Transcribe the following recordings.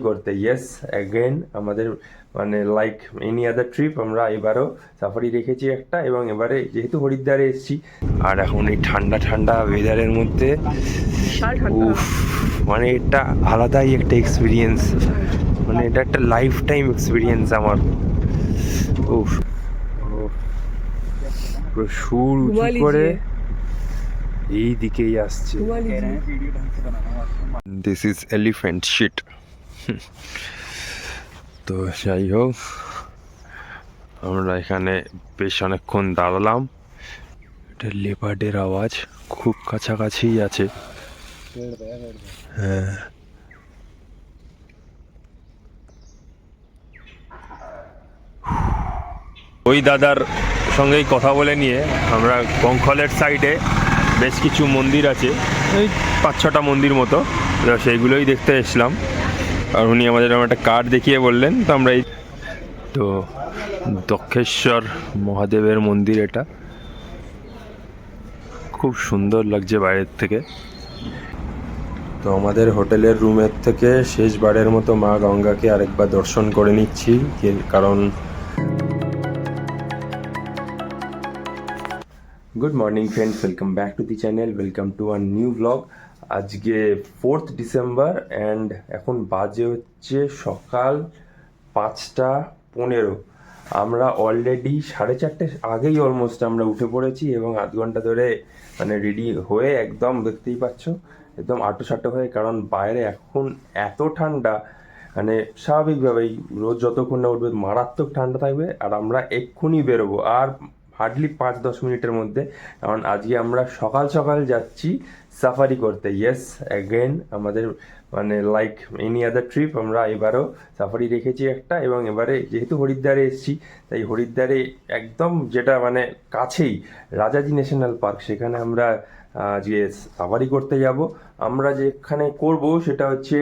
করতে। Yes, again আমাদের মানে লাইক এনি আদার ট্রিপ আমরা এবারও সাফারি রেখেছি একটা, এবং এবারে যেহেতু হরিদ্বারে এসেছি আর এখন এই ঠান্ডা ঠান্ডা ওয়েদারের মধ্যে উফ, মানে এটা আলাদাই একটা এক্সপিরিয়েন্স, মানে এটা একটা লাইফ টাইম এক্সপিরিয়েন্স আমার। উফ, পুরো সুর উঁচু করে এই দিকেই আসছে। This is elephant shit. তো যাই হোক, আমরা এখানে বেশ অনেকক্ষণ দাঁড়ালাম। এটা লেপার্ডের আওয়াজ খুব কাছাকাছি আছে। হ্যাঁ, ওই দাদার সঙ্গেই কথা বলে নিয়ে আমরা কঙ্খলের সাইডে বেশ কিছু মন্দির আছে, ওই 5-6টা মন্দির মতো, সেইগুলোই দেখতে এসলাম। আর উনি আমাদের একটা কার্ড দেখিয়ে বললেন, তো আমরা এই তো দক্ষেশ্বর মহাদেবের মন্দির, এটা খুব সুন্দর লাগছে বাইরের থেকে। তো আমাদের হোটেলের রুমের থেকে শেষবারের মতো মা গঙ্গাকে আরেকবার দর্শন করে নিচ্ছি, কারণ good morning friends, welcome back to the channel, welcome to a new blog. আজকে 4th ডিসেম্বর অ্যান্ড এখন বাজে হচ্ছে সকাল 5টা 15। আমরা অলরেডি 4:30 আগেই অলমোস্ট আমরা উঠে পড়েছি এবং আধ ঘন্টা ধরে মানে রেডি হয়ে একদম দেখতেই পাচ্ছ একদম আটো হয়ে, কারণ বাইরে এখন এত ঠান্ডা, মানে স্বাভাবিকভাবেই রোজ যতক্ষণ না উঠবে মারাত্মক ঠান্ডা থাকবে, আর আমরা এক্ষুনি বেরোবো আর হার্ডলি 5-10 মিনিটের মধ্যে। কারণ আজকে আমরা সকাল সকাল যাচ্ছি সাফারি করতে। ইয়েস, অ্যাগেন আমাদের মানে লাইক এনি আদার ট্রিপ আমরা এবারও সাফারি রেখেছি একটা, এবং এবারে যেহেতু হরিদ্বারে এসেছি তাই হরিদ্বারে একদম যেটা মানে কাছেই রাজাজি ন্যাশনাল পার্ক, সেখানে আমরা যে সাফারি করতে যাব। আমরা যেখানে করব সেটা হচ্ছে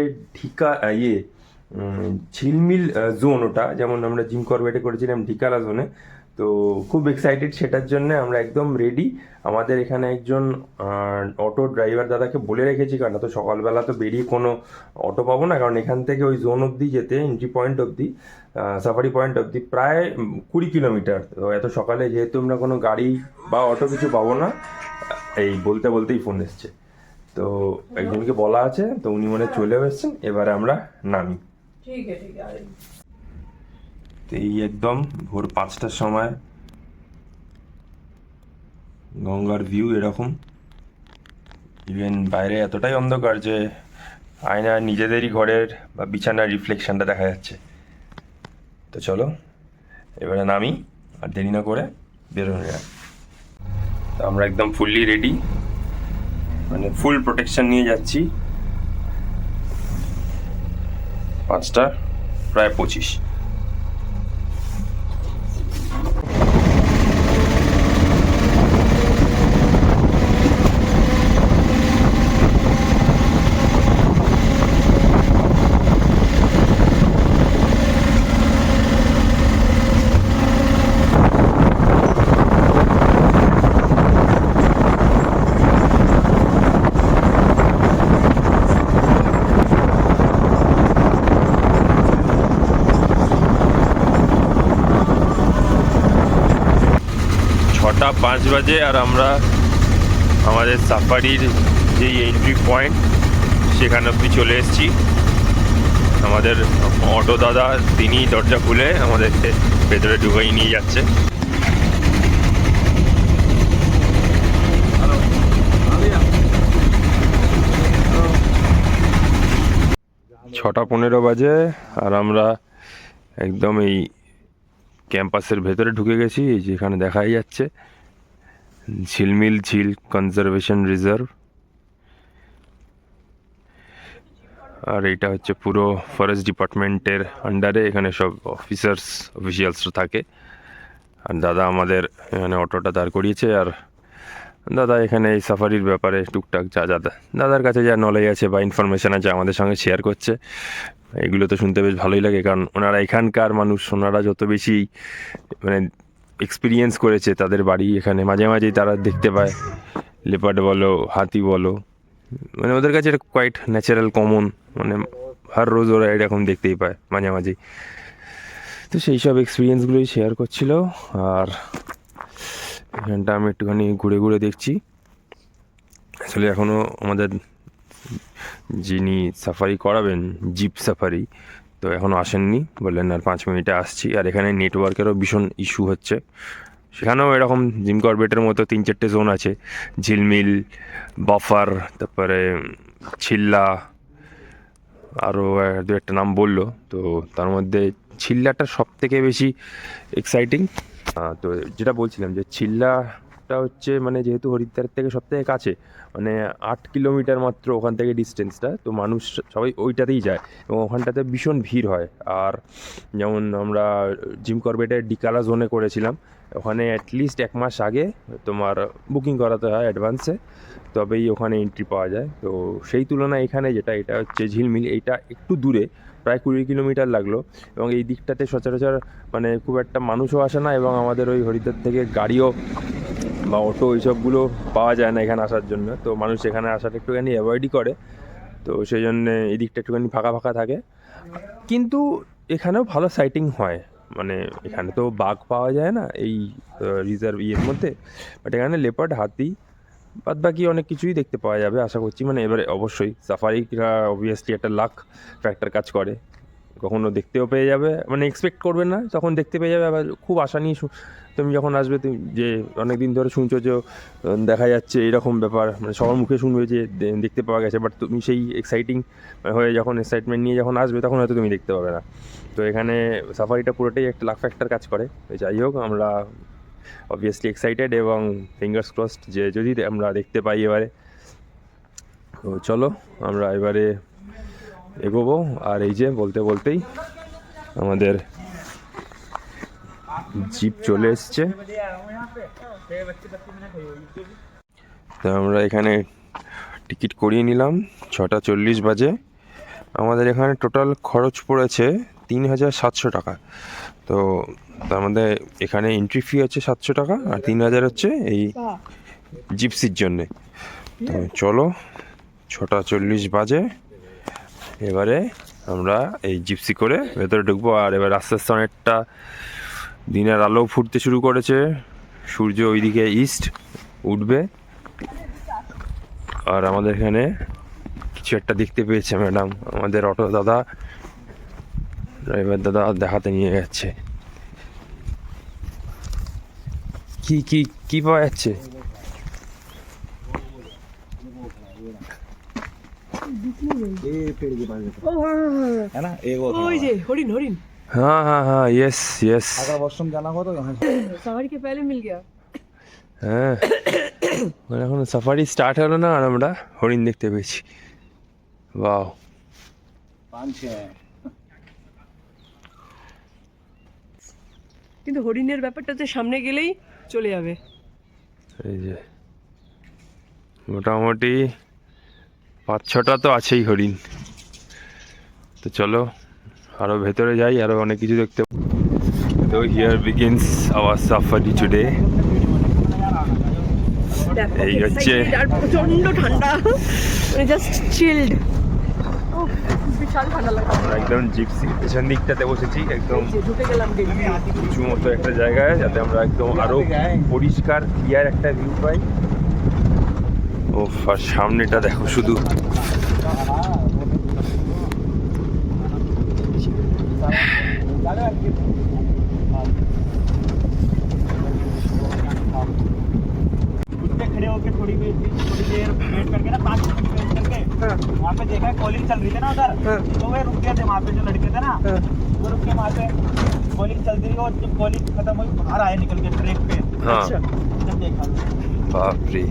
ঝিলমিল জোন, ওটা যেমন আমরা জিম করবেটে করেছিলাম ঢিকালা জোনে। তো খুব এক্সাইটেড সেটার জন্য, আমরা একদম রেডি। আমাদের এখানে একজন অটো ড্রাইভার দাদাকে বলে রেখেছি, কারণ তো সকালবেলা তো বেরিয়ে কোনো অটো পাবো না, কারণ এখান থেকে ওই জোন অবধি যেতে, এন্ট্রি পয়েন্ট অবধি, সাফারি পয়েন্ট অবধি প্রায় 20 কিলোমিটার। তো এত সকালে যেহেতু আমরা কোনো গাড়ি বা অটো কিছু পাবো না, এই বলতেই ফোন এসছে। তো একজনকে বলা আছে, তো উনি মনে চলে এসেছেন, এবারে আমরা নামি। ঠিক আছে। তো এই একদম ভোর 5টার সময় গঙ্গার ভিউ এরকম, ইভেন বাইরে এতটাই অন্ধকার যে আয়নার নিজেদেরই ঘরের বা বিছানার রিফ্লেকশনটা দেখা যাচ্ছে। তো চলো এবারে নামি, আর দেরি না করে বেরোনো যায়। তো আমরা একদম ফুললি রেডি, মানে ফুল প্রোটেকশন নিয়ে যাচ্ছি। 5টা প্রায় 25। ছটা 5 বাজে আর আমরা আমাদের সাফারির যে এন্ট্রি পয়েন্ট সেখানে অব্দি চলে এসেছি। আমাদের অটো দাদা তিনি দরজা খুলে আমাদেরকে ভেতরে ঢুকাই নিয়ে যাচ্ছে। 6টা 15 বাজে আর আমরা একদম এই ক্যাম্পাসের ভেতরে ঢুকে গেছি। যেখানে দেখাই যাচ্ছে ঝিলমিল ঝিল কনজারভেশন রিজার্ভ, আর এটা হচ্ছে পুরো ফরেস্ট ডিপার্টমেন্টের আন্ডারে। এখানে সব অফিসিয়ালসরা থাকে। আর দাদা আমাদের এখানে অটোটা দাঁড় করিয়েছে, আর দাদা এখানে এই সাফারির ব্যাপারে টুকটাক যা দাদার কাছে যা নলেজ আছে বা ইনফরমেশান আছে আমাদের সঙ্গে শেয়ার করছে। এগুলো তো শুনতে বেশ ভালোই লাগে, কারণ ওনারা এখানকার মানুষ, ওনারা যত বেশি মানে এক্সপিরিয়েন্স করেছে, তাদের বাড়ি এখানে মাঝে মাঝেই তারা দেখতে পায় লেপার্ড বলো, হাতি বলো, মানে ওদের কাছে এটা কোয়াইট ন্যাচারাল কমন, মানে হার রোজ ওরা এরকম দেখতেই পায় মাঝামাঝি। তো সেই সব এক্সপিরিয়েন্সগুলোই শেয়ার করছিল। আর এখানটা আমি একটুখানি ঘুরে ঘুরে দেখছি। আসলে এখনও আমাদের যিনি সাফারি করাবেন, জিপ সাফারি, তো এখনও আসেননি, বললেন আর 5 মিনিটে আসছি। আর এখানে নেটওয়ার্কেরও ভীষণ ইস্যু হচ্ছে। সেখানেও এরকম জিম করবেটের মতো 3-4টে জোন আছে, ঝিলমিল, বাফার, তারপরে ছিল্লা, আরও 2-একটা নাম বললো। তো তার মধ্যে ছিল্লাটা সব থেকে বেশি এক্সাইটিং। তো যেটা বলছিলাম যে ছিল্লাটা হচ্ছে মানে যেহেতু হরিদ্বার থেকে সব থেকে কাছে, মানে 8 কিলোমিটার মাত্র ওখান থেকে ডিস্টেন্সটা, তো মানুষ সবাই ওইটাতেই যায় এবং ওখানটাতে ভীষণ ভিড় হয়। আর যেমন আমরা জিম করবেটের ডিকালা জোনে করেছিলাম, ওখানে অ্যাটলিস্ট 1 মাস আগে তোমার বুকিং করাতে হয় অ্যাডভান্সে, তবেই ওখানে এন্ট্রি পাওয়া যায়। তো সেই তুলনায় এখানে এটা হচ্ছে ঝিলমিল, এইটা একটু দূরে, প্রায় 20 কিলোমিটার লাগলো। এবং এই দিকটাতে সচরাচর মানে খুব একটা মানুষও আসে না, এবং আমাদের ওই হরিদ্বার থেকে গাড়িও বা অটো এইসবগুলো পাওয়া যায় না এখানে আসার জন্য। তো মানুষ এখানে আসাটা একটুখানি অ্যাভয়েডই করে। তো সেই জন্যে এই দিকটা একটুখানি ফাঁকা ফাঁকা থাকে। কিন্তু এখানেও ভালো সাইটিং হয়, মানে এখানে তো বাঘ পাওয়া যায় না এই রিজার্ভ মধ্যে, বাট এখানে লেপার্ড, হাতি, বাদ বাকি অনেক কিছুই দেখতে পাওয়া যাবে আশা করছি। মানে এবারে অবশ্যই সাফারিরা অবভিয়াসলি একটা লাক ফ্যাক্টর কাজ করে, কখনো দেখতেও পেয়ে যাবে, মানে এক্সপেক্ট করবে না তখন দেখতে পেয়ে যাবে। আবার খুব আশা নিয়ে তুমি যখন আসবে, তুমি যে অনেক দিন ধরে শুনছো যে দেখা যাচ্ছে এরকম ব্যাপার, মানে সবার মুখে শুনবে যে দেখতে পাওয়া গেছে, বাট তুমি সেই এক্সাইটিং হয়ে যখন এক্সাইটমেন্ট নিয়ে যখন আসবে তখন হয়তো তুমি দেখতে পাবে না। তো এখানে সাফারিটা পুরোটাই একটা লাক ফ্যাক্টর কাজ করে। যাই হোক, আমরা অবভিয়াসলি এক্সাইটেড এবং ফিঙ্গার্স ক্রসড যে যদি আমরা দেখতে পাই এবারে। তো চলো আমরা এবারে এগোবো। আর এই যে বলতে বলতেই আমাদের জিপ চলে এসছে। তো আমরা এখানে টিকিট করিয়ে নিলাম, 6:40 বাজে। আমাদের এখানে টোটাল খরচ পড়েছে 3,700 টাকা। তো তার মধ্যে এখানে এন্ট্রি ফি হচ্ছে 700 টাকা, আর 3,000 হচ্ছে এই জিপসির জন্যে। তো চলো, 6:40 বাজে, এবারে আমরা এই জিপসি করে ভেতরে ঢুকবো। আর এবার আস্তে আস্তে অনেকটা দিনের আলো ফুটতে শুরু করেছে, সূর্য ওইদিকে ইস্ট উঠবে। আর আমাদের এখানে কিছু একটা দেখতে পেয়েছে ম্যাডাম, আমাদের অটো দাদা, ড্রাইভার দাদা দেখাতে নিয়ে যাচ্ছে। কি কি কি পাওয়া যাচ্ছে? हाँ हाँ हाँ, यस यस, वॉशरूम जाना हो तो यहाँ सवारी के पहले मिल गया। হ্যাঁ, মানে এখন সাফারি স্টার্ট হলো না আর আমরা হরিণ দেখতে পেয়েছি। বাও, 5-6 কিন্তু হরিণের ব্যাপারটা তো সামনে গেলেই চলে যাবে। এই যে মোটামুটি 5-6টা তো আছেই হরিণ। তো চলো আরো ভেতরে যাই, আরো অনেক কিছু দেখতে। তো here begins our safari today. এই হচ্ছে, আর প্রচন্ড ঠান্ডা, মানে জাস্ট চিল্ড। বিশাল ঠান্ডা লাগছে। আমরা একদম জিপসি পেছন দিকটাতে বসেছি, একদম ঢুকে গেলাম উঁচু মতো একটা জায়গায়, যাতে আমরা একদম আরো পরিষ্কার ক্লিয়ার একটা ভিউ পাই। ও আর সামনেটা দেখো শুধু, खड़े होकर थोड़ी देर वेट करके ना 5 मिनट वेट करके वहाँ पे देखा कॉलिंग चल रही थी ना उधर, तो वे रुक गए थे वहाँ पे, जो लड़के थे ना वो रुक के वहाँ पे कॉलिंग चलती रही, और जब कॉलिंग खत्म हुई बाहर आए निकल के ट्रैक पे। হ্যাঁ जब देखा বাপরে,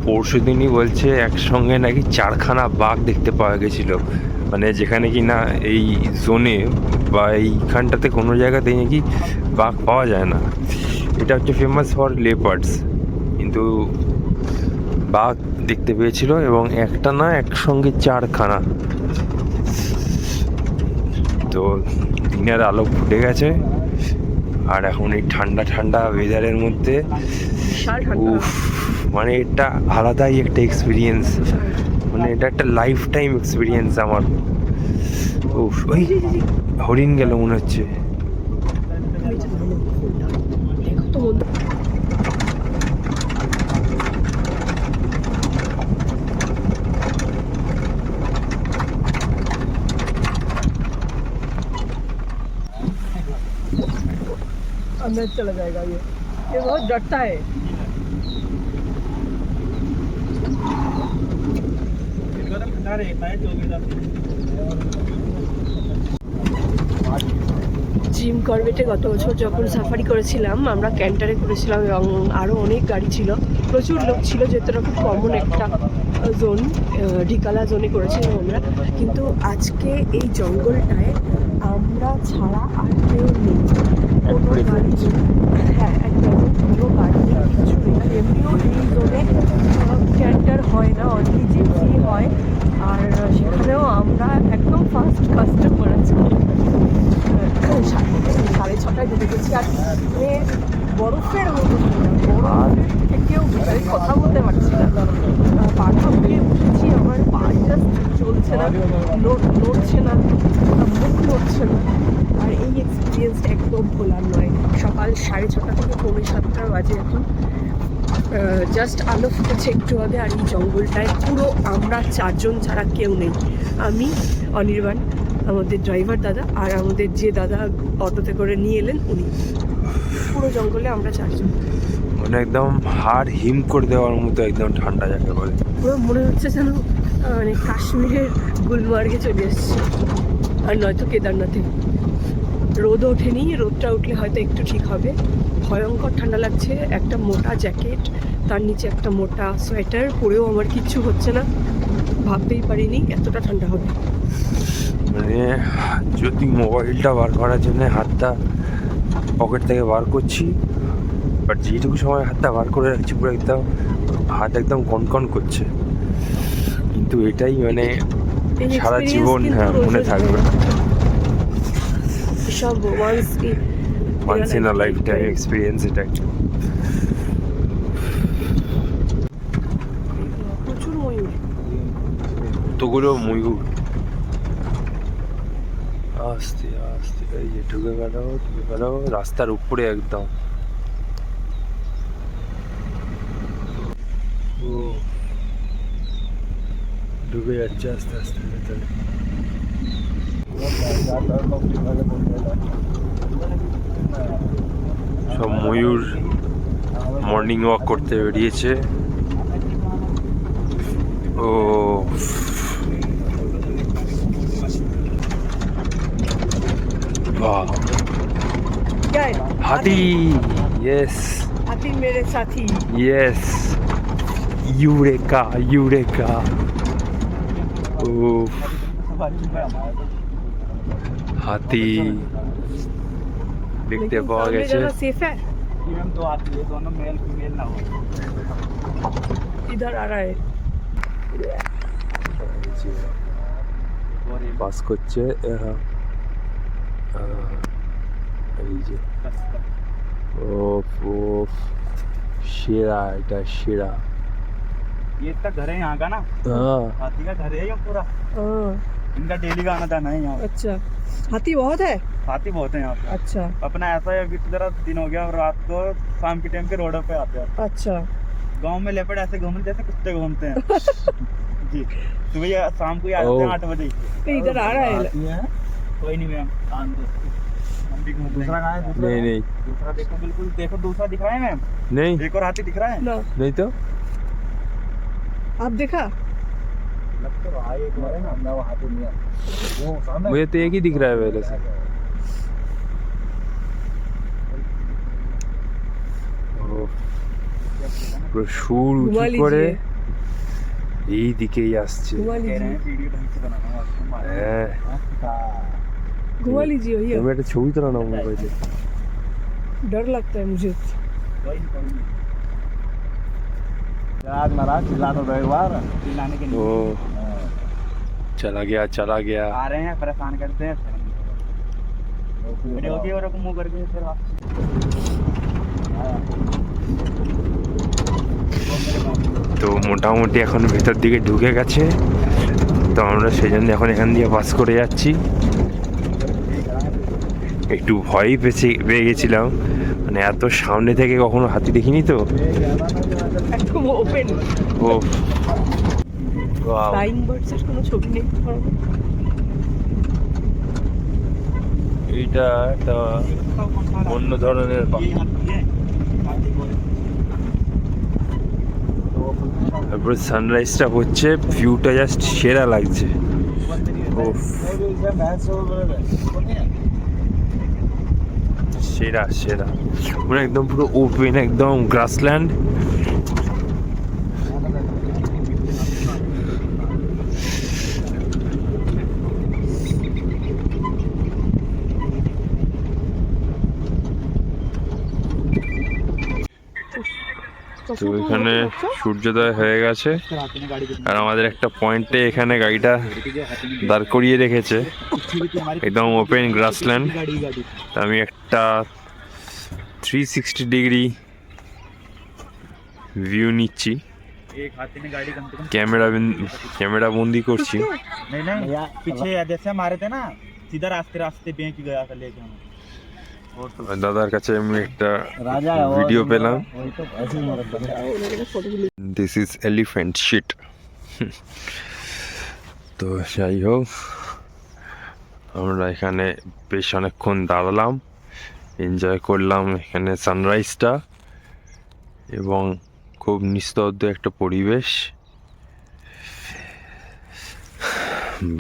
পরশু দিনই বলছে একসঙ্গে নাকি 4খানা বাঘ দেখতে পাওয়া গেছিল, মানে যেখানে কি না এই জোনে বা এইখানটাতে কোনো জায়গাতেই নাকি বাঘ পাওয়া যায় না। এটা হচ্ছে ফেমাস ফর লেপার্ডস, কিন্তু বাঘ দেখতে পেয়েছিল, এবং একটা না একসঙ্গে 4খানা। তো দিনের আলো ফুটে গেছে, আর এখন এই ঠান্ডা ঠান্ডা ওয়েদারের মধ্যে উফ, মানে এটা আলাদাই একটা এক্সপিরিয়েন্স, মানে এটা একটা লাইফ টাইম এক্সপিরিয়েন্স আমার। উফ, ওই হরিণ গেল মনে হচ্ছে। দেখো তো বন্ধু, अंदर चला जाएगा ये बहुत डरता है। জিম করবেটে গত বছর যখন সাফারি করেছিলাম আমরা ক্যান্টারে করেছিলাম এবং আরও অনেক গাড়ি ছিল, প্রচুর লোক ছিল, যেহেতু এটা খুব কমন একটা জোন, ঢিকালা জোনে করেছিলাম আমরা। কিন্তু আজকে এই জঙ্গলটায় আমরা ছাড়া আর কেউ নেই, কোনো গাড়ি নেই। হ্যাঁ, একদম কোনো গাড়ি নেই, কিছু নেই। আর এমনিও এই জোনে ক্যান্টার হয় না, অনলি জিপসি হয়। আর সেখানেও আমরা একদম ফার্স্ট কাস্টমার আজকে। 6:30টায় ঢুকে গেছি। আর মানে বরফের মতো বরফের থেকেও আমি কথা বলতে পারছি না, পাখা উঠিয়ে বসেছি, আমার পা জাস্ট চলছে না, নড়ছে না, মুখ নড়ছে না। আর এই এক্সপিরিয়েন্সটা একদম ভোলার নয়। সকাল 6:30 থেকে 7:45 বাজে এখন, জাস্ট আলো ফুটেছে একটু আগে। আর এই জঙ্গলটায় পুরো আমরা 4 জন ছাড়া কেউ নেই। আমি, অনির্বাণ, আমাদের ড্রাইভার দাদা, আর আমাদের যে দাদা অটোতে করে নিয়ে এলেন উনি। পুরো জঙ্গলে আমরা 4 জন। মানে একদম হাড় হিম করে দেওয়ার মতো একদম ঠান্ডা যাকে বলে। পুরো মনে হচ্ছে যেন মানে কাশ্মীরের গুলমার্গে চলে এসেছি, আর নয়তো কেদারনাথে। রোদ ওঠেনি, রোদটা উঠলে হয়তো একটু ঠিক হবে। ভয়ঙ্কর ঠান্ডা লাগছে, একটা মোটা জ্যাকেট, তার নিচে একটা মোটা সোয়েটার পরেও আমার কিচ্ছু হচ্ছে না। ভাবতেই পারিনি এতটা ঠান্ডা হবে। মানে যদি মোবাইলটা বার করার জন্য হাতটা পকেট থেকে বার করছি, বাট যেটুকু সময় হাতটা বার করে রাখছি পুরো একদম হাত একদম কনকন করছে। কিন্তু এটাই মানে এই সারা experience জীবন কিন্তু হ্যাঁ রোজ মনে রোজ থাকবে। হয় না। সব once in a lifetime experience এটা। প্রচুর ময়ূর। কতগুলো ময়ূর। আস্তে আস্তে এই যে ঢুকে গেল রাস্তার উপরে একদম। ও ঢুকে যাচ্ছে আস্তে আস্তে ভেতরে। সব ময়ূর মর্নিং ওয়াক করতে বেরিয়েছে। ও वाह क्या है? हाथी यस हाथी मेरे साथी। यस यूरेका यूरेका ओ हाथी देखते पाওয়া গেছে। सेफ है, तो आती है दोनों मेल फीमेल ना हो। इधर आ रहा है। পাস করছে এই যে ওফ ওফ সেরা, এটা সেরা। ये इसका घर है यहाँ का ना, हाँ हाथी का घर है ये पूरा। हाँ, इनका डेली का आना जाना है यहाँ पे। अच्छा हाथी बहुत है। हाथी बहुत है यहाँ पे। अच्छा अपना ऐसा है अभी जरा दिन हो गया और रात को शाम के टाइम पे रोडों पे आते हैं। अच्छा गांव में लेपर्ड ऐसे घूमते जैसे कुत्ते घूमते हैं। जी सुबह या शाम को ही आ जाते हैं 8 बजे। तो इधर आ रहा है। कोई नहीं मैम, हम भी घूम दूसरा कहाँ है? नहीं नहीं दूसरा देखो, बिल्कुल देखो, दूसरा दिख रहा है मैम। नहीं एक और हाथी दिख रहा है ना, नहीं तो आप देखा? लग तो रहा है एक और है ना, वो हाथी नहीं है वो सामने। मुझे तो एक ही दिख रहा है पहले से। পুরো সুর উঁচু घुमा করে लीजिए, এই দিকেই আসছে। घुमा कह रहे लीजिए, हैं वीडियो ढंग से बनाना है आपको मालूम है। হ্যাঁ घुमा लीजिए भैया। তুমি একটা ছবি তোলা না মোবাইলে। डर लगता है मुझे। कोई नहीं आज महाराज चिल्लाने दो एक बार, चिल्लाने के ও लिए चला गया आ रहे हैं, परेशान करते हैं। वीडियो की और मुंह करके फिर वापस। তো মোটামুটি এখন ভেতর দিকে ঢুকে গেছে। তো আমরা সেই জন্য এখন এখান দিয়ে পাস করে যাচ্ছি। একটু ভয়ই পেয়ে গেছিলাম, মানে এত সামনে থেকে কখনো হাতি দেখিনি তো। একদম ওপেন, ও ওয়াও, ফ্লাইং বার্ডসের কোনো ছবি নেই। এইটা একটা অন্য ধরনের পাখি। তারপরে সানরাইজটা হচ্ছে, ভিউটা জাস্ট সেরা লাগছে। ওফ, সেরা সেরা, পুরো একদম পুরো ওপেন, একদম গ্রাসল্যান্ড। তো এখানে সূর্যোদয় হয়ে গেছে, আর আমাদের একটা পয়েন্টে এখানে গাড়িটা দাঁড় করিয়ে রেখেছে, একদম ওপেন গ্রাসল্যান্ড। আমি একটা 360 ডিগ্রি ভিউ নিচ্ছি, ক্যামেরা বন্দি করছি। पीछे जैसे हमारे थे ना, सीधा रास्ते रास्ते बेंच गया था लेके हम। দাদার কাছে আমি একটা ভিডিও পেলাম, দিস ইজ এলিফ্যান্ট শিট। তো যাই হোক, আমরা এখানে বেশ অনেকক্ষণ দাঁড়ালাম, এনজয় করলাম এখানে সানরাইজটা, এবং খুব নিস্তব্ধ একটা পরিবেশ।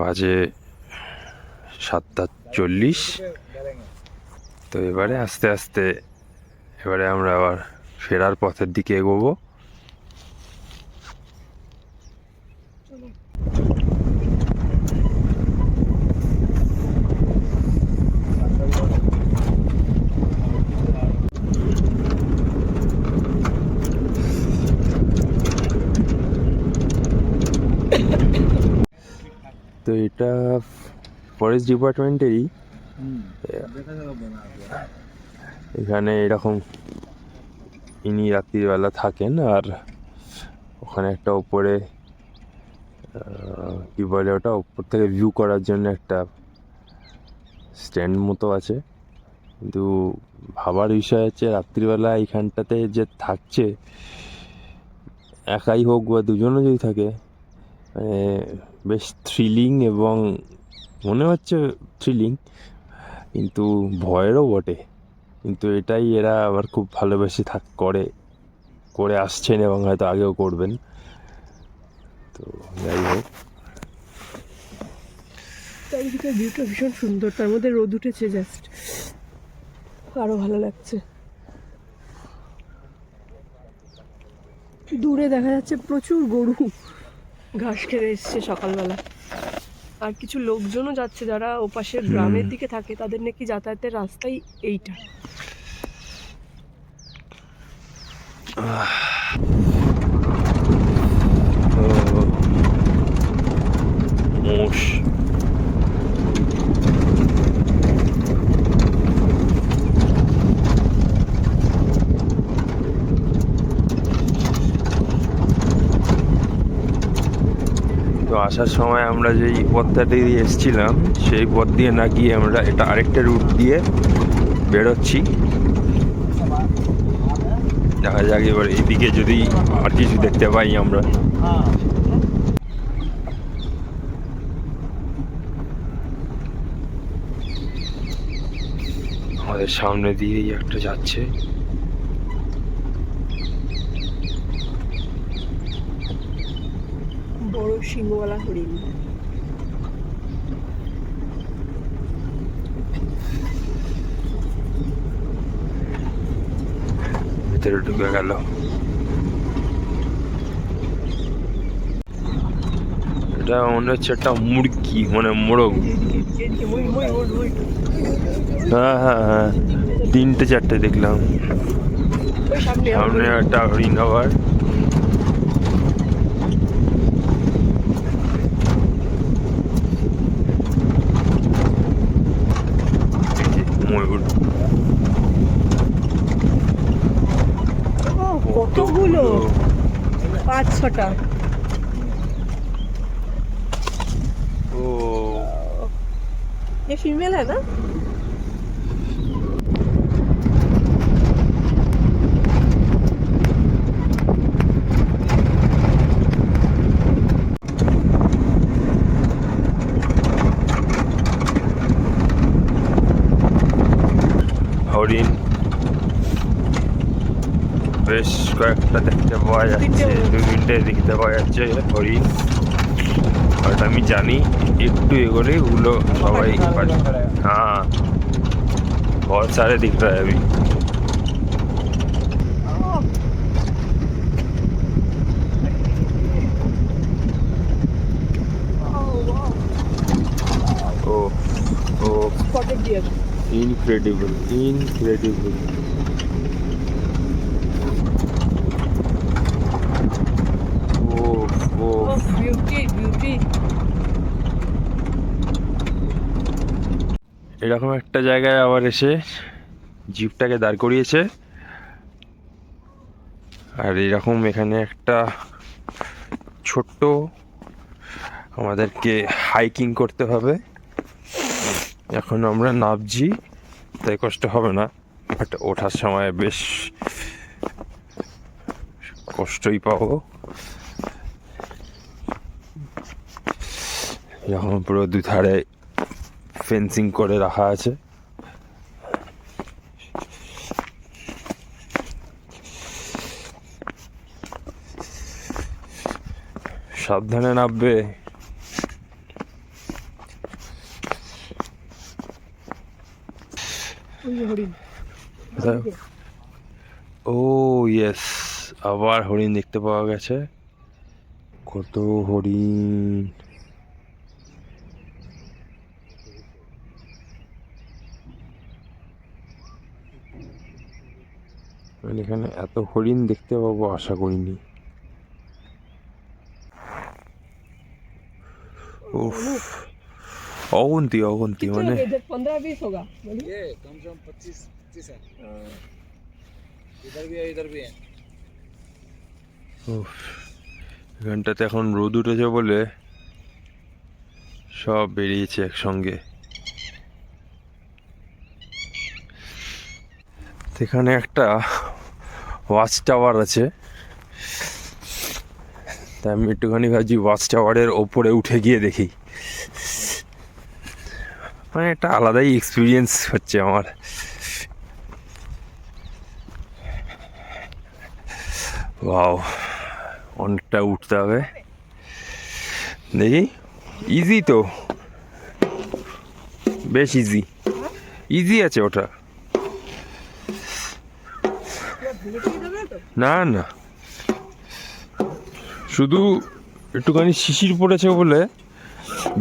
বাজে 7:40। তো এবারে আস্তে আস্তে এবারে আমরা আবার ফেরার পথের দিকে এগোবো। তো এটা ফরেস্ট ডিপার্টমেন্টেরই, এখানে এরকম ইনি রাত্রিবেলা থাকেন, আর ওখানে একটা ওপরে কি বলে ওটা, ওপর থেকে ভিউ করার জন্য একটা স্ট্যান্ড মতো আছে। কিন্তু ভাবার বিষয় হচ্ছে, রাত্রিবেলা এইখানটাতে যে থাকছে, একাই হোক বা দুজনও যদি থাকে, মানে বেশ থ্রিলিং, এবং মনে হচ্ছে থ্রিলিং কিন্তু ভয়েরও বটে। কিন্তু এটাই এরা আবার খুব ভালোবেসে করে আসছেন, এবং হয়তো আগেও করবেন। তো যাই হোক, চারিদিকে ভিউটা ভীষণ সুন্দর, তার মধ্যে রোদ উঠেছে, জাস্ট আরো ভালো লাগছে। দূরে দেখা যাচ্ছে প্রচুর গরু ঘাস খেতে এসছে সকালবেলা, আর কিছু লোকজনও যাচ্ছে যারা ওপাশের গ্রামের দিকে থাকে, তাদের নাকি যাতায়াতের রাস্তাই এইটা। মোষ, তো আসার সময় আমরা যেই পথটা দিয়ে এসেছিলাম, সেই পথ দিয়ে না গিয়ে আমরা এটা আরেকটা রুট দিয়ে বেরোচ্ছি। দেখা যাক এবার এইদিকে যদি আর কিছু দেখতে পাই আমরা। আমাদের সামনে দিয়েই একটা যাচ্ছে, বড় শিংওয়ালা হরিণ। ভিতরে ঢুকে গেল। এটা মনে হচ্ছে একটা মুরগি, মানে মোরগ। হ্যাঁ হ্যাঁ হ্যাঁ, 3-4টে দেখলাম। সামনে একটা হরিণ আবার। ময়ূর, কতগুলো, 5-6টা। ये फीमेल है ना? হরিণ বেশ কয়েকটা দেখতে পাওয়া যাচ্ছে, দু তিনটে দেখতে পাওয়া যাচ্ছে হরিণ। আর আমি জানি একটু এগোলে ওগুলো সবাই হ্যাঁ बहुत सारे दिख रहा है अभी। Oh, oh, Spotted deer. incredible, incredible. Oh, oh. Oh, beauty, beauty. এরকম একটা জায়গায় আবার এসে জিপটাকে দাঁড় করিয়েছে, আর এরকম এখানে একটা ছোট্ট আমাদেরকে হাইকিং করতে হবে। এখন আমরা নামছি, তাই কষ্ট হবে না, বাট ওঠার সময় বেশ কষ্টই পাবো। এখন পুরো দুধারে ফেন্সিং করে রাখা আছে। সাবধানে নামবে। ও ইয়েস, আবার হরিণ দেখতে পাওয়া গেছে। কত হরিণ! এখানে এত হরিণ দেখতে পাবো আশা করিনি। উফ, অগুন্তি অগুন্তি মানে 15-20 होगा। ये कम से कम 25-30 है। इधर भी है, इधर भी है। উফ, এখানটাতে এখন রোদ উঠেছে বলে সব বেরিয়েছে একসঙ্গে। এখানে একটা ওয়াচ টাওয়ার আছে, তাই আমি একটুখানি ভাবছি ওয়াচ টাওয়ারের ওপরে উঠে গিয়ে দেখি। মানে একটা আলাদাই এক্সপিরিয়েন্স হচ্ছে আমার। ওয়াও, অনেকটা উঠতে হবে, দেখি। ইজি তো, বেশ ইজি, ইজি আছে ওটা। না না, শুধু একটুখানি শিশির পড়েছে বলে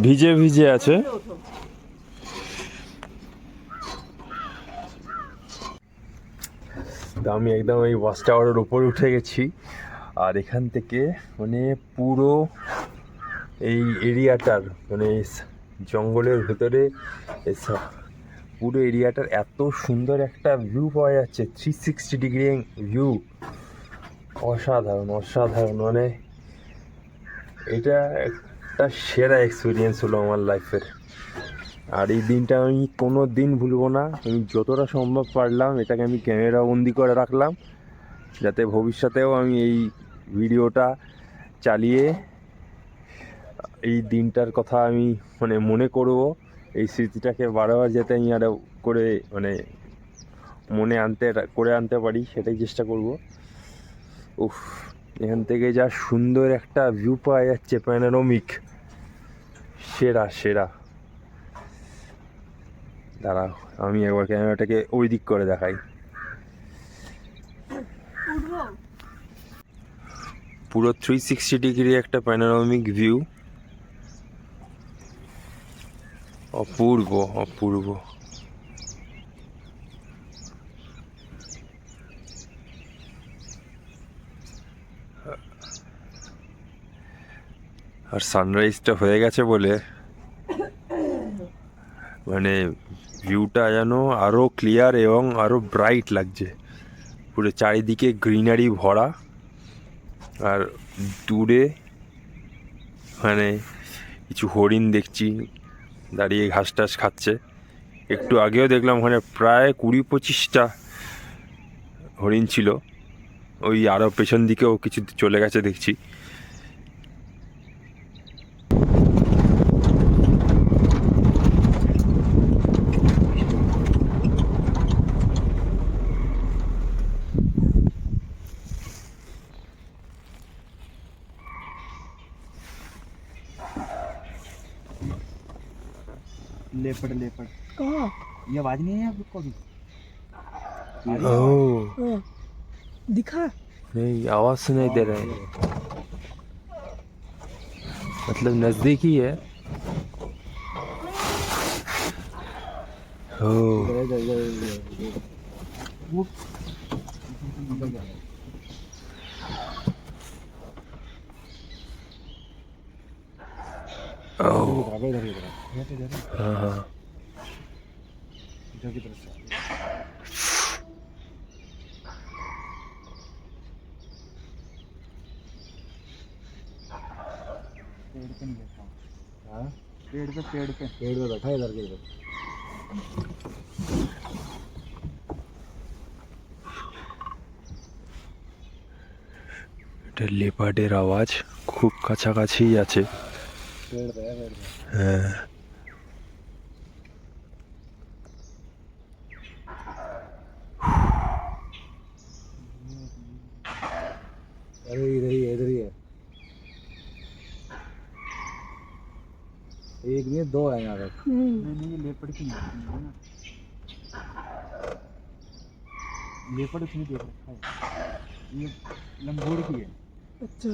ভিজে ভিজে আছে। তো আমি একদম এই ওয়াচ টাওয়ারের উপরে উঠে গেছি, আর এখান থেকে মানে পুরো এই এরিয়াটার মানে জঙ্গলের ভেতরে পুরো এরিয়াটার এত সুন্দর একটা ভিউ পাওয়া যাচ্ছে, 360 ডিগ্রি ভিউ। অসাধারণ অসাধারণ, মানে এটা একটা সেরা এক্সপিরিয়েন্স হলো আমার লাইফের। আর এই দিনটা আমি কোনো দিন ভুলবো না। আমি যতটা সম্ভব পারলাম এটাকে আমি ক্যামেরা বন্দি করে রাখলাম, যাতে ভবিষ্যতেও আমি এই ভিডিওটা চালিয়ে এই দিনটার কথা আমি মানে মনে করব, এই স্মৃতিটাকে বারবার যাতে আমি আরও করে মানে মনে আনতে পারি, সেটাই চেষ্টা করব। উফ, এখান থেকে যা সুন্দর একটা ভিউ পাওয়া যাচ্ছে, প্যানোরামিক, সেরা সেরা। দাঁড়াও, আমি একবার ক্যামেরাটাকে ওই দিক করে দেখাই। পুরো 360 ডিগ্রি একটা প্যানোরামিক ভিউ, অপূর্ব অপূর্ব। আর সানরাইজটা হয়ে গেছে বলে মানে ভিউটা যেন আরও ক্লিয়ার এবং আরও ব্রাইট লাগছে। পুরো চারিদিকে গ্রিনারি ভরা, আর দূরে মানে কিছু হরিণ দেখছি, দাঁড়িয়ে ঘাস টাস খাচ্ছে। একটু আগেও দেখলাম ওখানে প্রায় 20-25টা হরিণ ছিল। ওই আরও পেছন দিকেও কিছু চলে গেছে দেখছি। लेपर्ड लेपर्ड कहाँ? ये आवाज नहीं है आपको भी? ओह हाँ, दिखा? नहीं, आवाज सुनाई दे रहा है, मतलब नजदीक ही है। ओह हाँ हाँ पेड़ पे नहीं बैठा हूँ। पेड़ पे बैठा है इधर के इधर। এটা লেপার্ডের আওয়াজ, খুব কাছাকাছিই আছে। হ্যাঁ अरे इधर ही है। एक नहीं दो है यहाँ पर। नहीं ये लेपर्ड की नहीं है ना। लेपर्ड उसने देख रखा है। ये लंगूर की है। अच्छा,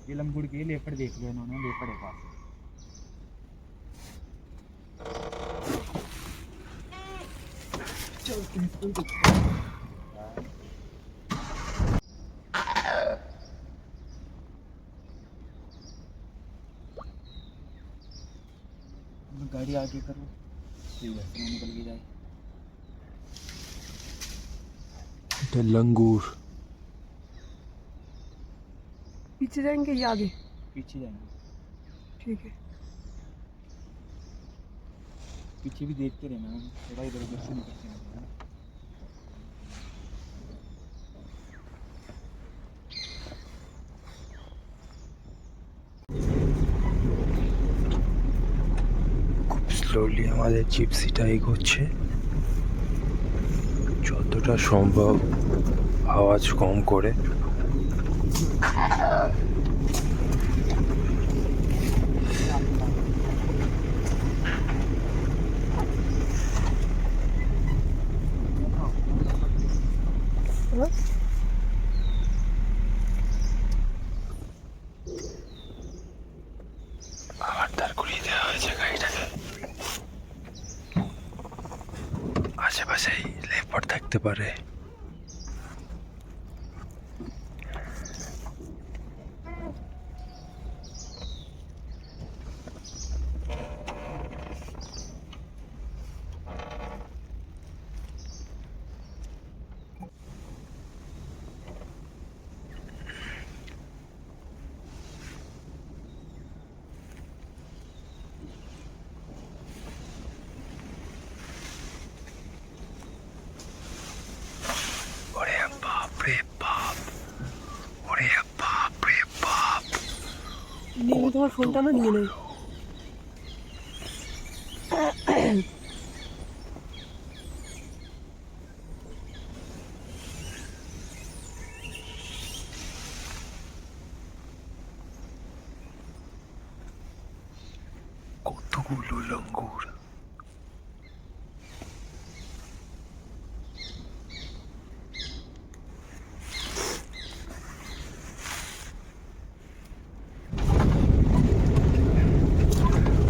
ये लंगूर की है, लेपर्ड देख लिया इन्होंने, लेपर्ड है पास। गाड़ी आगे करो, निकल के जाए। এটা लंगूर। पीछे जाएंगे या आगे? पीछे जाएंगे, ठीक है। पीछे भी देखते रहना, थोड़ा इधर उधर से निकलते रहना। খুব স্লোলি আমাদের জিপসিটা এগোচ্ছে, যতটা সম্ভব আওয়াজ কম করে। हाँ? আবার দাঁড় করিয়ে দেওয়া হয়েছে গাড়িটাকে। আশেপাশেই লেপার্ড থাকতে পারে। ওরে বাপ রে বাপ, ওরে বাপ রে বাপ। নিয়ে তোমার ফোনটা না নিয়ে নেই। কতগুলো লঙ্গুর।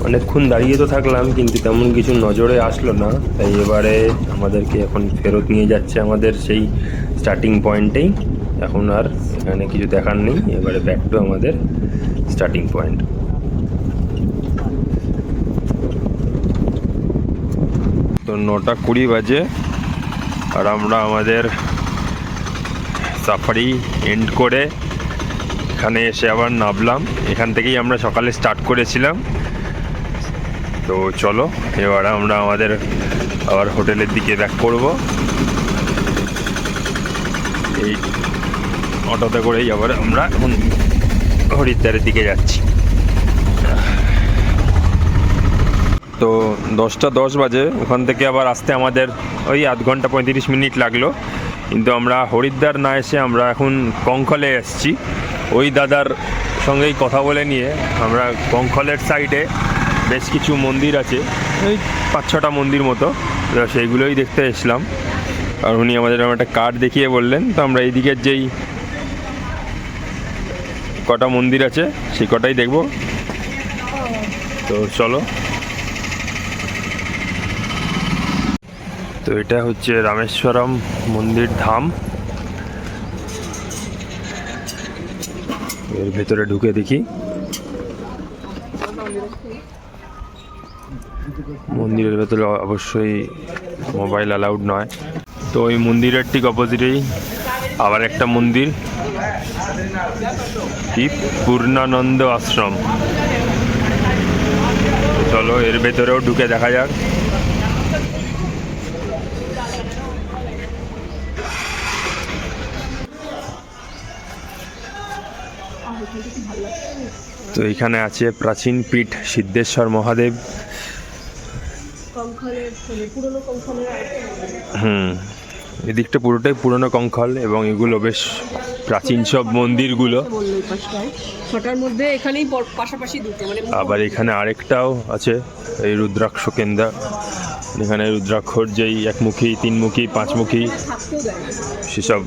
অনেকক্ষণ দাঁড়িয়ে তো থাকলাম, কিন্তু তেমন কিছু নজরে আসলো না, তাই এবারে আমাদেরকে এখন ফেরত নিয়ে যাচ্ছে আমাদের সেই স্টার্টিং পয়েন্টেই। এখন আর এখানে কিছু দেখার নেই, এবারে ব্যাক টু আমাদের স্টার্টিং পয়েন্ট। তো 9:20 বাজে, আর আমরা আমাদের সাফারি এন্ড করে এখানে এসে আবার নামলাম। এখান থেকেই আমরা সকালে স্টার্ট করেছিলাম। তো চলো এবার আমরা আমাদের আবার হোটেলের দিকে ব্যাক করব। এই অটোতে করেই আবার আমরা এখন হরিদ্বারের দিকে যাচ্ছি। তো 10:10 বাজে, ওখান থেকে আবার আসতে আমাদের ওই আধ ঘন্টা 35 মিনিট লাগলো। কিন্তু আমরা হরিদ্বার না এসে আমরা এখন কঙ্খলে এসেছি। ওই দাদার সঙ্গেই কথা বলে নিয়ে আমরা কঙ্খলের সাইডে বেশ কিছু মন্দির আছে, ওই 5-6টা মন্দির মতো, তো সেইগুলোই দেখতে এসলাম। আর উনি আমাদের একটা কার্ড দেখিয়ে বললেন, তো আমরা এই দিকের যেই কটা মন্দির আছে সেই কটাই দেখব। তো চলো। তো এটা হচ্ছে রামেশ্বরম মন্দির ধাম। এর ভেতরে ঢুকে দেখি। মন্দিরের ভেতরে অবশ্যই মোবাইল অ্যালাউড নয়। তো ওই মন্দিরের ঠিক অপোজিটেই আবার একটা মন্দির, কি পূর্ণানন্দ আশ্রম। চলো এর ভেতরেও ঢুকে দেখা যাক। তো এখানে আছে প্রাচীন পীঠ সিদ্ধেশ্বর মহাদেব। এদিকটা পুরোটাই পুরনো কঙ্খল এবং এগুলো বেশ প্রাচীন সব মন্দিরগুলো। ছটার মধ্যে এখানেই পাশাপাশি দুটো, মানে আবার এখানে আরেকটাও আছে, এই রুদ্রাক্ষ কেন্দ্র। এখানে রুদ্রাক্ষর যেই একমুখী, তিনমুখী, পাঁচমুখী সেসব।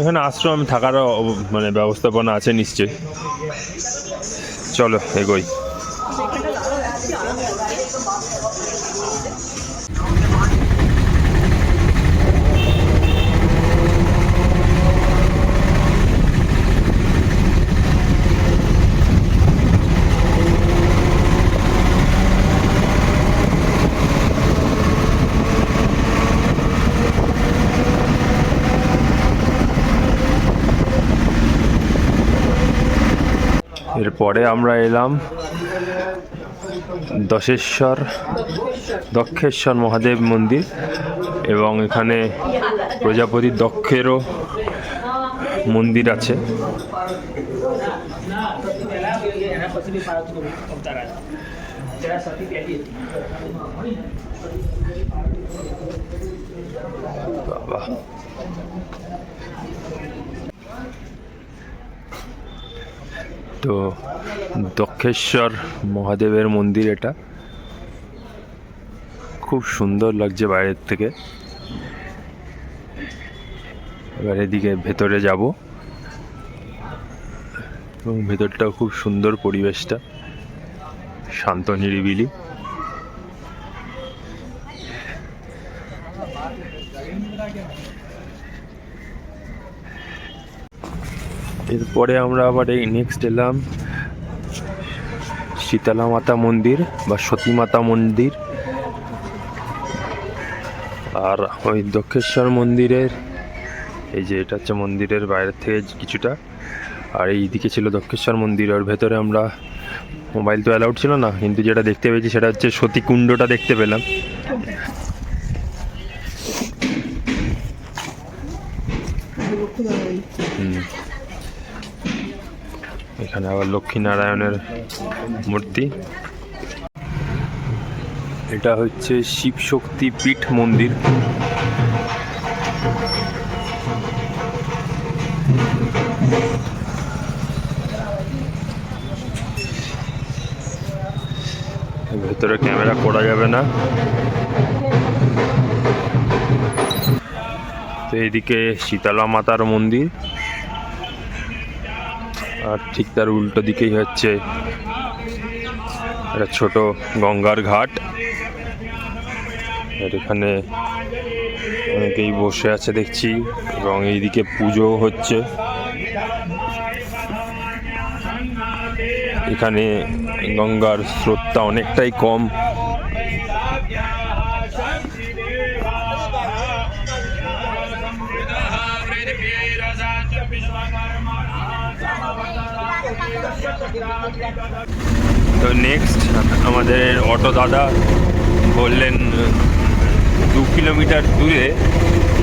এখানে আশ্রম থাকারও মানে ব্যবস্থাপনা আছে নিশ্চয়ই। চলো এগোই। এরপরে আমরা এলাম দক্ষেশ্বর মহাদেব মন্দির, এবং এখানে প্রজাপতি দক্ষেরও মন্দির আছে। বাবা, তো দক্ষেশ্বর মহাদেবের মন্দির এটা, খুব সুন্দর লাগছে বাইরের থেকে। এবার এদিকে ভেতরে যাব, এবং ভেতরটাও খুব সুন্দর, পরিবেশটা শান্ত নিরিবিলি। এরপরে আমরা আবার এই নেক্সট এলাম শীতলা মাতা মন্দির বা সতী মাতা মন্দির। আর ওই দক্ষেশ্বর মন্দিরের এই যে এটা হচ্ছে মন্দিরের বাইরের থেকে কিছুটা, আর এই দিকে ছিল দক্ষেশ্বর মন্দির। ওর ভেতরে আমরা মোবাইল তো অ্যালাউড ছিল না, কিন্তু যেটা দেখতে পেয়েছি সেটা হচ্ছে সতী কুণ্ডটা দেখতে পেলাম। এখানে আবার লক্ষ্মীনারায়ণের মূর্তি। এটা হচ্ছে শিব শক্তি পীঠ মন্দির। ভেতরে ক্যামেরা করা যাবে না। তো এইদিকে শীতলা মাতার মন্দির, আর ঠিক তার উল্টো দিকেই হচ্ছে একটা ছোট গঙ্গার ঘাট। আর এখানে অনেকেই বসে আছে দেখছি, এবং এইদিকে পুজো হচ্ছে। এখানে গঙ্গার স্রোতটা অনেকটাই কম। তো নেক্সট আমাদের অটো দাদা বললেন 2 কিলোমিটার দূরে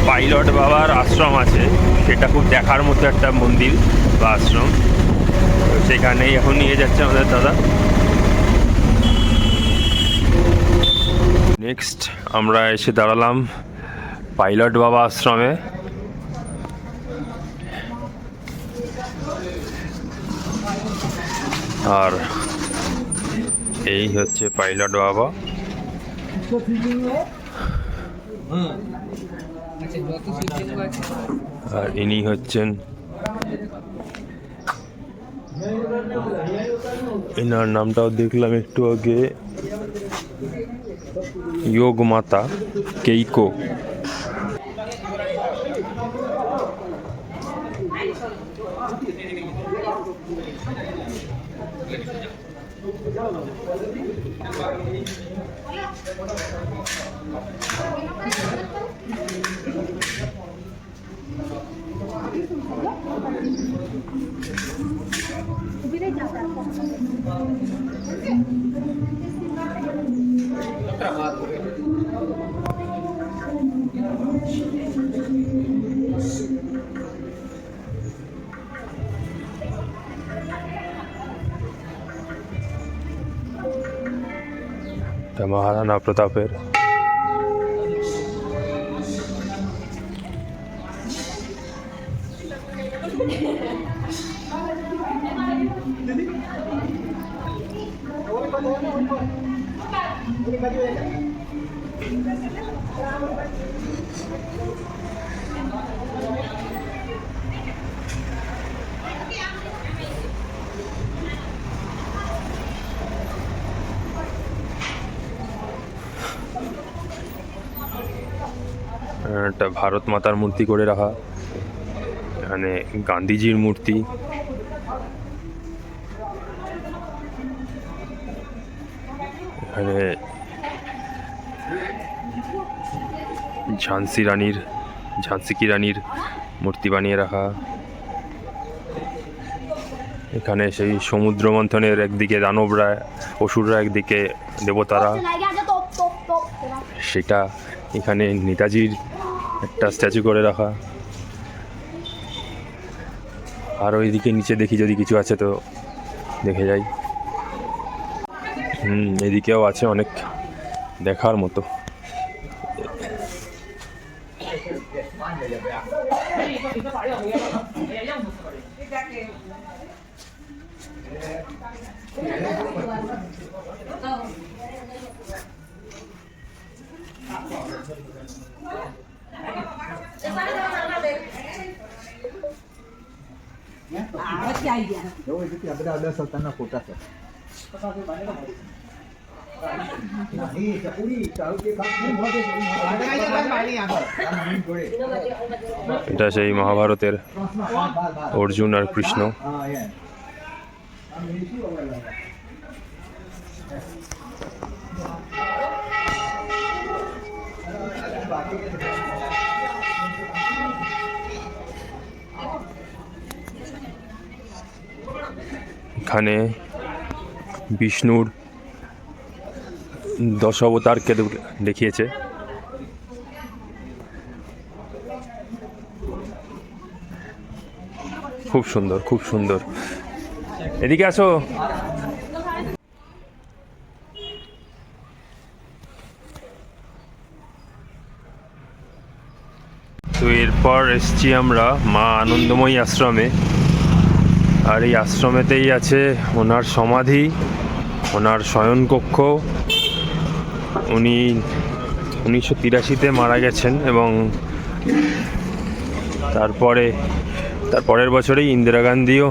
পাইলট বাবার আশ্রম আছে, সেটা খুব দেখার মতো একটা মন্দির বা আশ্রম। তো সেখানেই এখন নিয়ে যাচ্ছে আমাদের দাদা। নেক্সট আমরা এসে দাঁড়ালাম পাইলট বাবা আশ্রমে। আর এই হচ্ছে পাইলট বাবা। আর ইনি হচ্ছেন, এনার নামটাও দেখলাম একটু আগে, যোগ মাতা কেইকো। মহারানা প্রতাপের একটা ভারত মাতার মূর্তি করে রাখা, এখানে গান্ধীজির মূর্তি, এখানে ঝাঁসি কি রানীর মূর্তি বানিয়ে রাখা, এখানে সেই সমুদ্র মন্থনের একদিকে দানবরা, অসুররা, একদিকে দেবতারা, সেটা এখানে নেতাজির একটা স্ট্যাচু করে রাখা। আর ওইদিকে নিচে দেখি যদি কিছু আছে তো দেখে যাই। এদিকেও আছে অনেক দেখার মতো। এটা সেই মহাভারতের অর্জুন আর কৃষ্ণ। এখানে বিষ্ণুর 10 অবতারকে দেখিয়েছে। খুব সুন্দর, খুব সুন্দর। এদিকে আসো। তো এরপর এসছি আমরা মা আনন্দময়ী আশ্রমে। আর এই আশ্রমেতেই আছে ওনার সমাধি, ওনার শয়নকক্ষ। উনি 1983-তে মারা গেছেন এবং তারপরের বছরেই ইন্দিরা গান্ধীও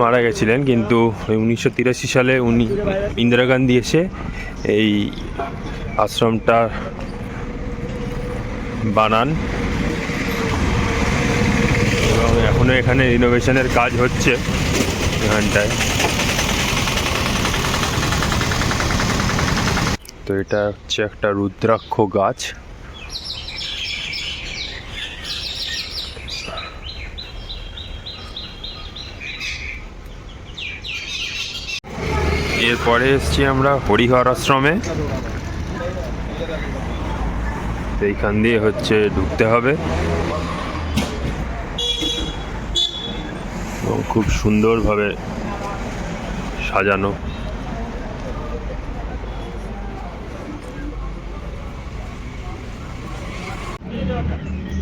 মারা গেছিলেন, কিন্তু 1983 সালে ইন্দিরা গান্ধী এসে এই আশ্রমটা বানান এবং এখনও এখানে রিনোভেশনের কাজ হচ্ছে এখানটায়। তো এটা হচ্ছে একটা রুদ্রাক্ষ গাছ। এরপরে এসছি আমরা হরিহর আশ্রমে। তো এইখান দিয়ে হচ্ছে ঢুকতে হবে এবং খুব সুন্দরভাবে সাজানো।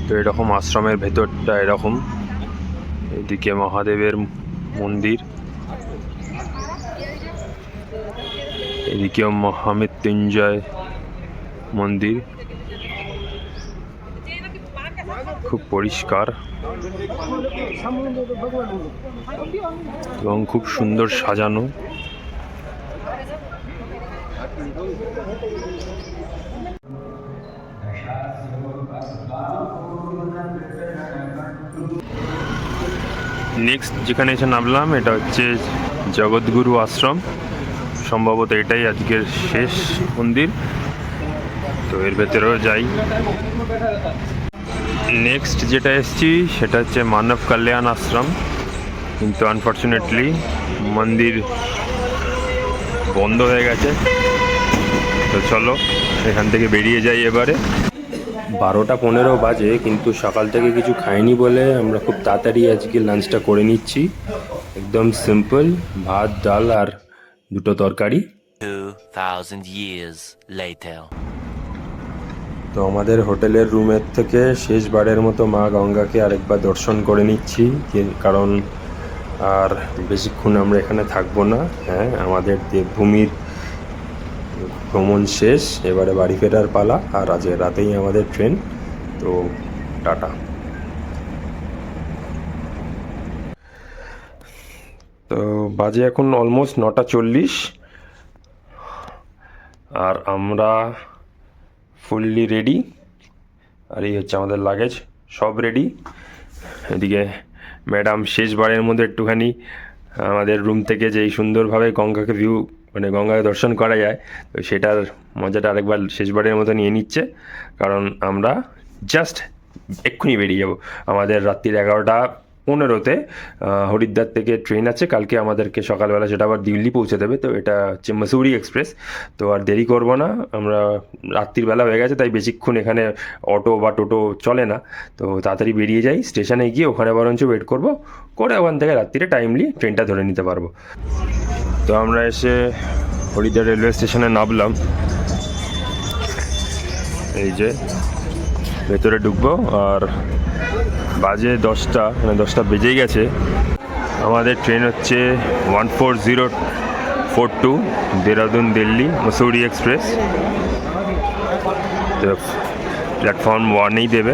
তো এরকম আশ্রমের ভেতরটা এরকম, এদিকে মহাদেবের মন্দির, এদিকেও মহামৃত্যুঞ্জয় মন্দির, খুব পরিষ্কার এবং খুব সুন্দর সাজানো। নেক্সট যেখানে এসে নামলাম এটা হচ্ছে জগৎগুরু আশ্রম, সম্ভবত এটাই আজকের শেষ মন্দির। তো এর ভেতরেও যাই। নেক্সট যেটা এসছি সেটা হচ্ছে মানব কল্যাণ আশ্রম, কিন্তু আনফর্চুনেটলি মন্দির বন্ধ হয়ে গেছে। তো চলো এখান থেকে বেরিয়ে যাই এবারে। 12:15 বাজে, কিন্তু সকাল থেকে কিছু খাইনি বলে আমরা খুব তাড়াতাড়ি আজকে লাঞ্চটা করে নিচ্ছি। একদম সিম্পল, ভাত ডাল আর দুটো তরকারি। 2000 years later. তো আমাদের হোটেলের রুমের থেকে শেষবারের মতো মা গঙ্গাকে আরেকবার দর্শন করে নিচ্ছি, কারণ আর বেশিক্ষণ আমরা এখানে থাকবো না। হ্যাঁ, আমাদের দেবভূমির ভ্রমণ শেষ, এবারে বাড়ি ফেরার পালা। আর আজ রাতেই আমাদের ট্রেন। তো টাটা। তো বাজে এখন অলমোস্ট 9:40, আর আমরা ফুললি রেডি। আর এই হচ্ছে আমাদের লাগেজ, সব রেডি। এদিকে ম্যাডাম শেষবারের মধ্যে একটুখানি আমাদের রুম থেকে যেই সুন্দরভাবে গঙ্গাকে ভিউ, মানে গঙ্গাকে দর্শন করা যায়, তো সেটার মজাটা আরেকবার শেষবারের মতো নিয়ে নিচ্ছে। কারণ আমরা জাস্ট এক্ষুনি বেরিয়ে যাব। আমাদের রাত্রির 11:15-তে হরিদ্বার থেকে ট্রেন আছে কালকে আমাদেরকে সকালবেলা, সেটা আবার দিল্লি পৌঁছে দেবে। তো এটা হচ্ছে মসুরি এক্সপ্রেস। তো আর দেরি করব না, আমরা রাত্রির বেলা হয়ে গেছে, তাই বেশিক্ষণ এখানে অটো বা টোটো চলে না। তো তাড়াতাড়ি বেরিয়ে যাই, স্টেশনে গিয়ে ওখানে বরঞ্চ ওয়েট করব, করে ওখান থেকে রাত্রিরে টাইমলি ট্রেনটা ধরে নিতে পারবো। তো আমরা এসে হরিদ্বার রেলওয়ে স্টেশনে নামলাম। এই যে ভেতরে ঢুকবো, আর বাজে 10টা, মানে 10টা বেজেই গেছে। আমাদের ট্রেন হচ্ছে 14042 দেরাদুন দিল্লি মসুরি এক্সপ্রেস। তো প্ল্যাটফর্ম 1-এই দেবে।